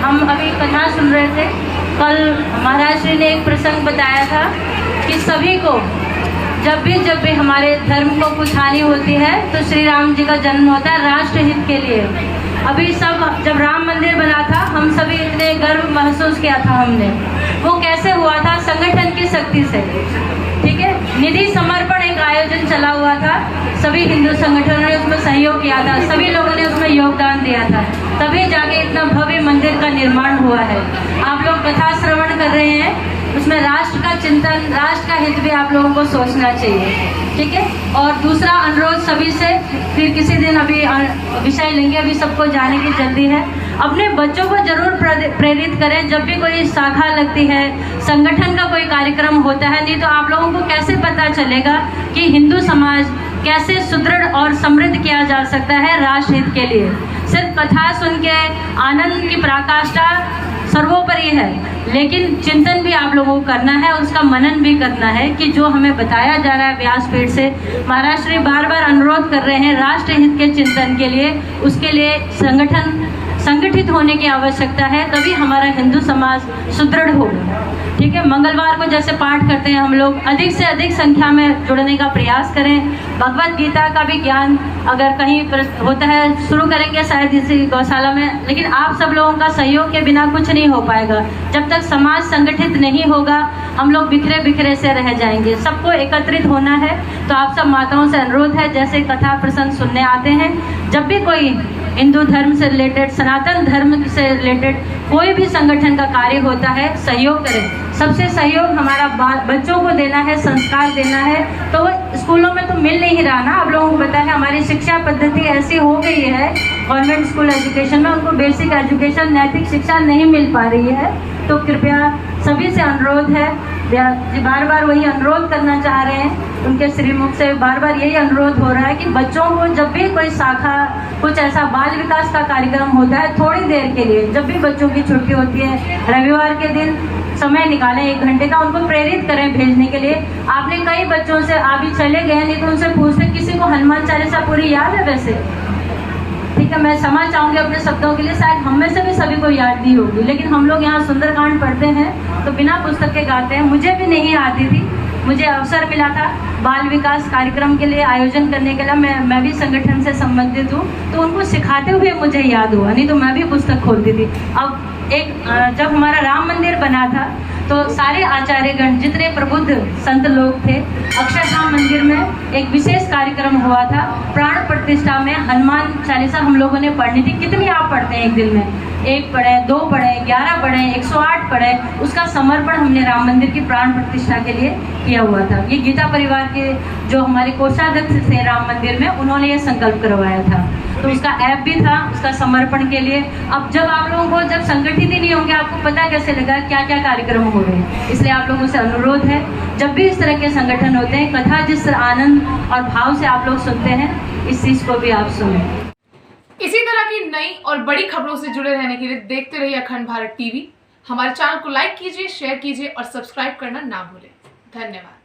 हम अभी कथा सुन रहे थे। कल महाराज श्री ने एक प्रसंग बताया था कि सभी को जब भी हमारे धर्म को कुछ हानि होती है तो श्री राम जी का जन्म होता है राष्ट्र हित के लिए। अभी सब जब राम मंदिर बना था हम सभी इतने गर्व महसूस किया था हमने। वो कैसे हुआ था? संगठन की शक्ति से। ठीक है, निधि समर्पण एक आयोजन चला हुआ था, सभी हिंदू संगठनों ने उसमें सहयोग किया था, सभी लोगों ने उसमें योगदान दिया था, तभी जाके इतना भव्य मंदिर का निर्माण हुआ है। आप लोग कथा श्रवण कर रहे हैं, उसमें राष्ट्र का चिंतन, राष्ट्र का हित भी आप लोगों को सोचना चाहिए। ठीक है, और दूसरा अनुरोध सभी से, फिर किसी दिन अभी विषय लेंगे, अभी सबको जाने की जल्दी है। अपने बच्चों को जरूर प्रेरित करें। जब भी कोई शाखा लगती है, संगठन का कोई कार्यक्रम होता है, नहीं तो आप लोगों को कैसे पता चलेगा कि हिंदू समाज कैसे सुदृढ़ और समृद्ध किया जा सकता है राष्ट्र हित के लिए। सिर्फ कथा सुन के आनंद की पराकाष्ठा सर्वोपरि है, लेकिन चिंतन भी आप लोगों को करना है, उसका मनन भी करना है कि जो हमें बताया जा रहा है व्यासपीठ से। महाराज श्री बार बार अनुरोध कर रहे हैं राष्ट्र हित के चिंतन के लिए, उसके लिए संगठित होने की आवश्यकता है, तभी हमारा हिंदू समाज सुदृढ़ होगा। ठीक है, मंगलवार को जैसे पाठ करते हैं हम लोग, अधिक से अधिक संख्या में जुड़ने का प्रयास करें। भगवत गीता का भी ज्ञान अगर कहीं होता है, शुरू करेंगे शायद इसी गौशाला में, लेकिन आप सब लोगों का सहयोग के बिना कुछ नहीं हो पाएगा। जब तक समाज संगठित नहीं होगा हम लोग बिखरे बिखरे से रह जाएंगे। सबको एकत्रित होना है, तो आप सब माताओं से अनुरोध है, जैसे कथा प्रसंग सुनने आते हैं, जब भी कोई हिंदू धर्म से रिलेटेड, सनातन धर्म से रिलेटेड कोई भी संगठन का कार्य होता है, सहयोग करें। सबसे सहयोग हमारा बच्चों को देना है, संस्कार देना है। तो स्कूलों में तो मिल नहीं रहा ना, आप लोगों को पता है हमारी शिक्षा पद्धति ऐसी हो गई है, गवर्नमेंट स्कूल एजुकेशन में उनको बेसिक एजुकेशन, नैतिक शिक्षा नहीं मिल पा रही है। तो कृपया सभी से अनुरोध है, बार बार वही अनुरोध करना चाह रहे हैं, उनके श्रीमुख से बार बार यही अनुरोध हो रहा है कि बच्चों को जब भी कोई शाखा, कुछ ऐसा बाल विकास का कार्यक्रम होता है, थोड़ी देर के लिए, जब भी बच्चों की छुट्टी होती है, रविवार के दिन समय निकालें 1 घंटे का, उनको प्रेरित करें भेजने के लिए। आपने कई बच्चों से अभी चले गए, नहीं तो उनसे पूछते, किसी को हनुमान चालीसा पूरी याद है वैसे? ठीक है, मैं क्षमा चाहूँगी अपने शब्दों के लिए, शायद हम में से भी सभी को याद नहीं होगी, लेकिन हम लोग यहाँ सुंदरकांड पढ़ते हैं तो बिना पुस्तक के गाते हैं। मुझे भी नहीं आती थी, मुझे अवसर मिला था बाल विकास कार्यक्रम के लिए आयोजन करने के लिए, मैं भी संगठन से संबंधित हूँ, तो उनको सिखाते हुए मुझे याद हुआ, नहीं तो मैं भी पुस्तक खोलती थी। अब जब हमारा राम मंदिर बना था तो सारे आचार्यगण, जितने प्रबुद्ध संत लोग थे, अक्षरधाम मंदिर में एक विशेष कार्यक्रम हुआ था। प्राण प्रतिष्ठा में हनुमान चालीसा हम लोगों ने पढ़नी थी। कितनी आप पढ़ते हैं एक दिन में? 1 पढ़े, 2 पढ़े, 11 पढ़े, 108 पढ़े। उसका समर्पण हमने राम मंदिर की प्राण प्रतिष्ठा के लिए किया हुआ था। ये गीता परिवार के जो हमारे कोषाध्यक्ष थे राम मंदिर में, उन्होंने ये संकल्प करवाया था। तो उसका ऐप भी था उसका समर्पण के लिए। अब जब आप लोगों को जब संगठित ही नहीं होंगे, आपको पता कैसे लगा क्या क्या कार्यक्रम हो रहे हैं? इसलिए आप लोगों से अनुरोध है, जब भी इस तरह के संगठन होते हैं, कथा जिस तरह आनंद और भाव से आप लोग सुनते हैं, इस चीज को भी आप सुनें। इसी तरह की नई और बड़ी खबरों से जुड़े रहने के लिए देखते रहिए अखंड भारत टीवी। हमारे चैनल को लाइक कीजिए, शेयर कीजिए और सब्सक्राइब करना ना भूलें। धन्यवाद।